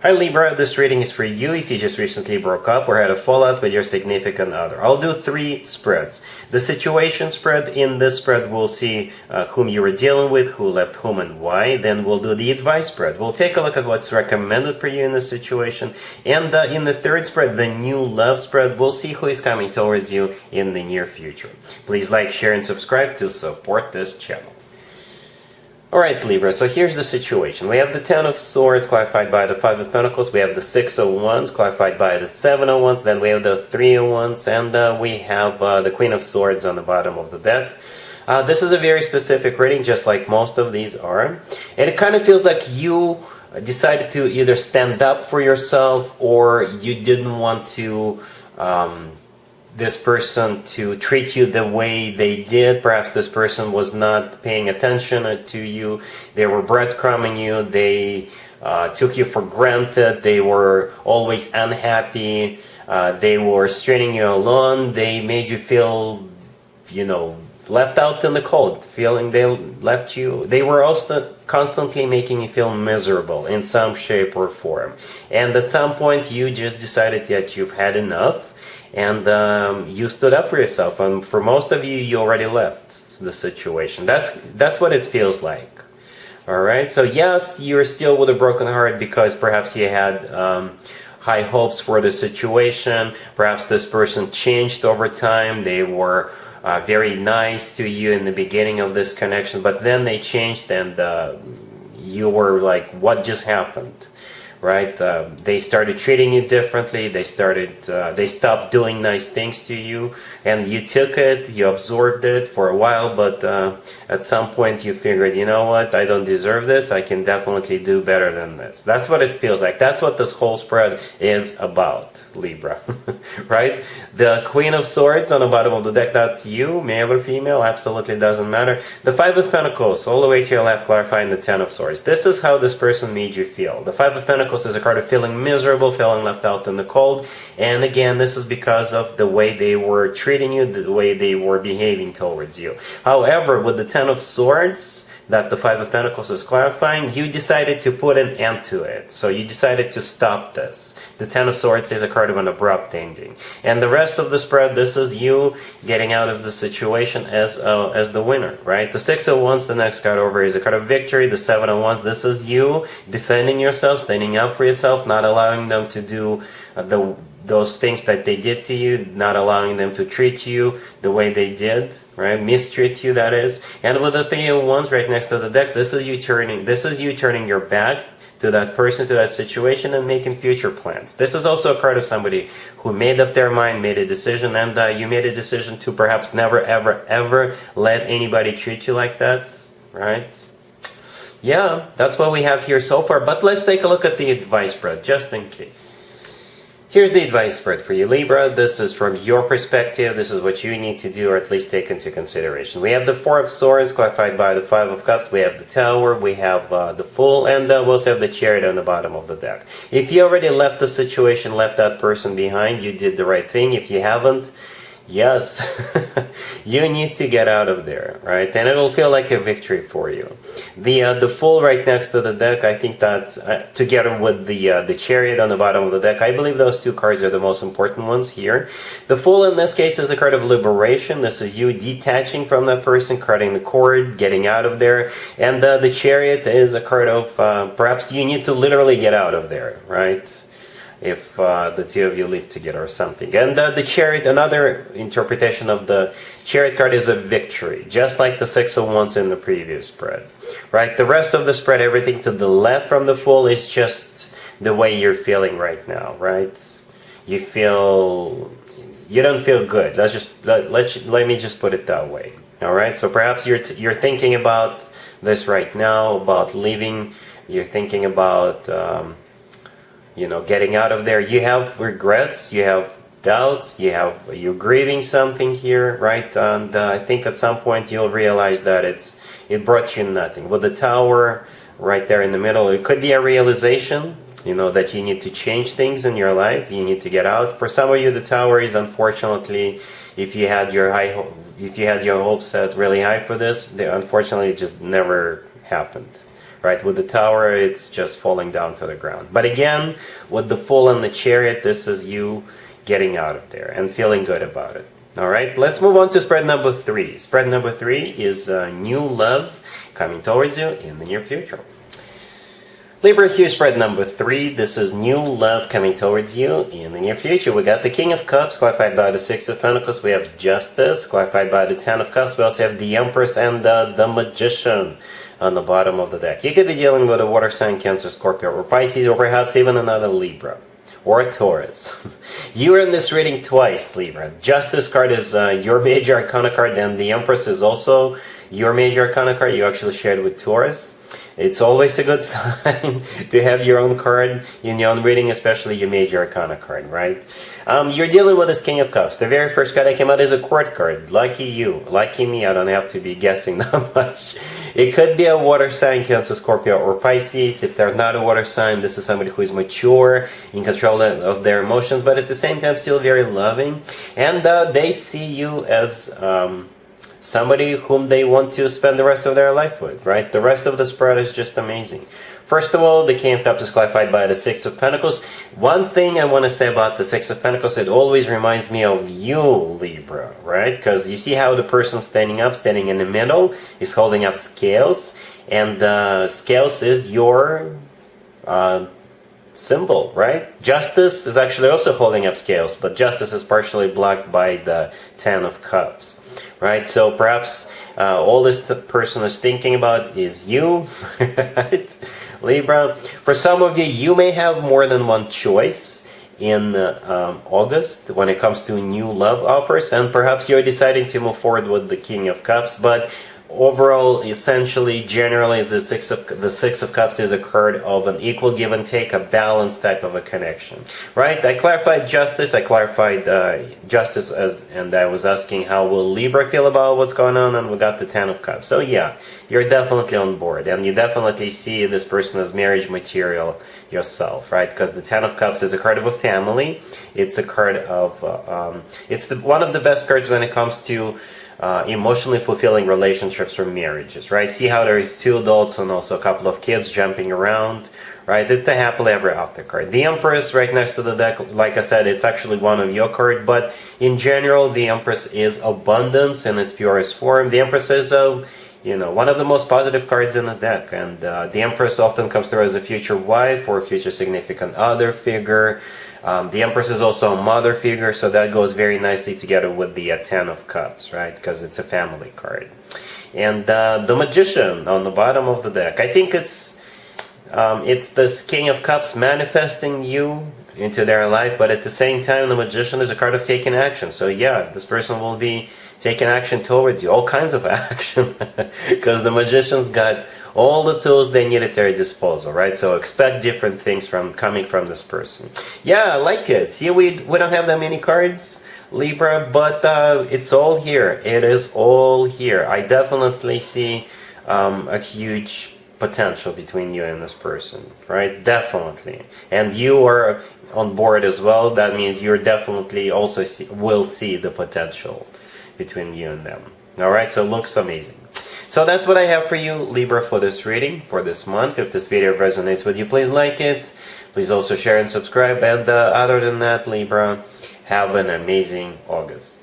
Hi Libra, this reading is for you if you just recently broke up or had a fallout with your significant other. I'll do 3 spreads. The situation spread, in this spread we'll see whom you were dealing with, who left whom and why. Then we'll do the advice spread. We'll take a look at what's recommended for you in this situation. And in the 3rd spread, the new love spread, we'll see who is coming towards you in the near future. Please like, share, and subscribe to support this channel. Alright Libra, so here's the situation. We have the 10 of Swords clarified by the 5 of Pentacles, we have the 6 of Wands clarified by the 7 of Wands, then we have the 3 of Wands, and we have the Queen of Swords on the bottom of the deck. This is a very specific reading, just like most of these are. And it kind of feels like you decided to either stand up for yourself or you didn't want to this person to treat you the way they did. Perhaps this person was not paying attention to you. They were breadcrumbing you. They took you for granted. They were always unhappy. They were stringing you along. They made you feel, left out in the cold, feeling they left you. They were also constantly making you feel miserable in some shape or form. And at some point you just decided that you've had enough. And you stood up for yourself, and for most of you, you already left the situation. That's what it feels like. All right. So yes, you're still with a broken heart because perhaps you had high hopes for the situation. Perhaps this person changed over time. They were very nice to you in the beginning of this connection, but then they changed, and you were like, "What just happened?" Right? They started treating you differently. They stopped doing nice things to you, and you took it, you absorbed it for a while, but at some point you figured, you know what, I don't deserve this. I can definitely do better than this. That's what it feels like. That's what this whole spread is about, Libra. Right? The Queen of Swords on the bottom of the deck, that's you, male or female, absolutely doesn't matter. The 5 of Pentacles, all the way to your left, clarifying the 10 of Swords. This is how this person made you feel. The 5 of Pentacles is a card of feeling miserable, feeling left out in the cold. And again, this is because of the way they were treating you, the way they were behaving towards you. However, with the 10 of Swords that the 5 of Pentacles is clarifying, you decided to put an end to it. So you decided to stop this. The 10 of Swords is a card of an abrupt ending. And the rest of the spread, this is you getting out of the situation as the winner, right? The 6 of Wands, the next card over, is a card of victory. The 7 of Wands, this is you defending yourself, standing up for yourself, not allowing them to do those things that they did to you, not allowing them to treat you the way they did, right? Mistreat you, that is. And with the 3 of Wands right next to the deck, this is you turning your back to that person, to that situation, and making future plans. This is also a card of somebody who made up their mind, made a decision, and you made a decision to perhaps never, ever, ever let anybody treat you like that, right? Yeah, that's what we have here so far, but let's take a look at the advice spread, just in case. Here's the advice spread for you, Libra. This is from your perspective. This is what you need to do, or at least take into consideration. We have the 4 of Swords clarified by the 5 of Cups. We have the Tower. We have the Fool, and we also have the Chariot on the bottom of the deck. If you already left the situation, left that person behind, you did the right thing. If you haven't, yes, you need to get out of there, right? And it'll feel like a victory for you. The Fool right next to the deck, I think that's together with the Chariot on the bottom of the deck, I believe those 2 cards are the most important ones here. The Fool in this case is a card of liberation. This is you detaching from that person, cutting the cord, getting out of there. And the Chariot is a card of perhaps you need to literally get out of there, right? If the 2 of you live together or something. And the Chariot, another interpretation of the Chariot card, is a victory, just like the 6 of Wands in the previous spread, right? The rest of the spread, everything to the left from the Fool, is just the way you're feeling right now, right? You don't feel good. Let me just put it that way. All right. So perhaps you're thinking about this right now, about leaving. You're thinking about getting out of there. You have regrets, you have doubts, you're grieving something here, right? And I think at some point you'll realize that it brought you nothing. With the Tower right there in the middle, it could be a realization, that you need to change things in your life. You need to get out. For some of you, the Tower is, unfortunately, if you had your hopes set really high for this, unfortunately it just never happened. right? With the Tower, it's just falling down to the ground. But again, with the Fool and the Chariot, this is you getting out of there and feeling good about it. All right, let's move on to spread number 3. Spread number 3 is new love coming towards you in the near future. Libra, here's spread number 3. This is new love coming towards you in the near future. We got the King of Cups, clarified by the Six of Pentacles. We have Justice, clarified by the Ten of Cups. We also have the Empress and the Magician on the bottom of the deck. You could be dealing with a water sign, Cancer, Scorpio, or Pisces, or perhaps even another Libra or a Taurus. You are in this reading twice, Libra. Justice card is your major arcana card, and the Empress is also your major arcana card. You actually shared with Taurus. It's always a good sign to have your own card in your own reading, especially your major arcana card, right? You're dealing with this King of Cups. The very first card that came out is a Court card. Lucky you. Lucky me. I don't have to be guessing that much. It could be a water sign, Cancer, Scorpio, or Pisces. If they're not a water sign, this is somebody who is mature, in control of their emotions, but at the same time still very loving. And they see you as somebody whom they want to spend the rest of their life with, right? The rest of the spread is just amazing. First of all, the King of Cups is clarified by the Six of Pentacles. One thing I want to say about the Six of Pentacles, it always reminds me of you, Libra, right? Because you see how the person standing up, standing in the middle, is holding up scales. And scales is your symbol, right? Justice is actually also holding up scales, but Justice is partially blocked by the Ten of Cups. Right, so perhaps all this person is thinking about is you, right? Libra. For some of you, you may have more than one choice in August when it comes to new love offers, and perhaps you're deciding to move forward with the King of Cups. But overall, essentially, generally, the Six of Cups is a card of an equal give and take, a balanced type of a connection, right? I clarified Justice. I clarified Justice and I was asking how will Libra feel about what's going on, and we got the Ten of Cups. So yeah, you're definitely on board, and you definitely see this person as marriage material yourself, right? Because the Ten of Cups is a card of a family. It's a card of it's one of the best cards when it comes to emotionally fulfilling relationships or marriages, right? See how there is 2 adults and also a couple of kids jumping around, right? It's a happily ever after card. The Empress right next to the deck, like I said, it's actually one of your cards, but in general, the Empress is abundance in its purest form. The Empress is one of the most positive cards in the deck, and the Empress often comes through as a future wife or a future significant other figure. The Empress is also a mother figure, so that goes very nicely together with the Ten of Cups, right? Because it's a family card. And the Magician on the bottom of the deck. I think it's this King of Cups manifesting you into their life, but at the same time, the Magician is a card of taking action. So yeah, this person will be taking action towards you, all kinds of action, because the Magician's got all the tools they need at their disposal, right? So expect different things coming from this person. Yeah, I like it. See, we don't have that many cards, Libra, but it's all here. It is all here. I definitely see a huge potential between you and this person, right? Definitely. And you are on board as well. That means you're definitely also will see the potential between you and them. All right, so it looks amazing. So that's what I have for you, Libra, for this reading for this month. If this video resonates with you, please like it. Please also share and subscribe. And other than that, Libra, have an amazing August.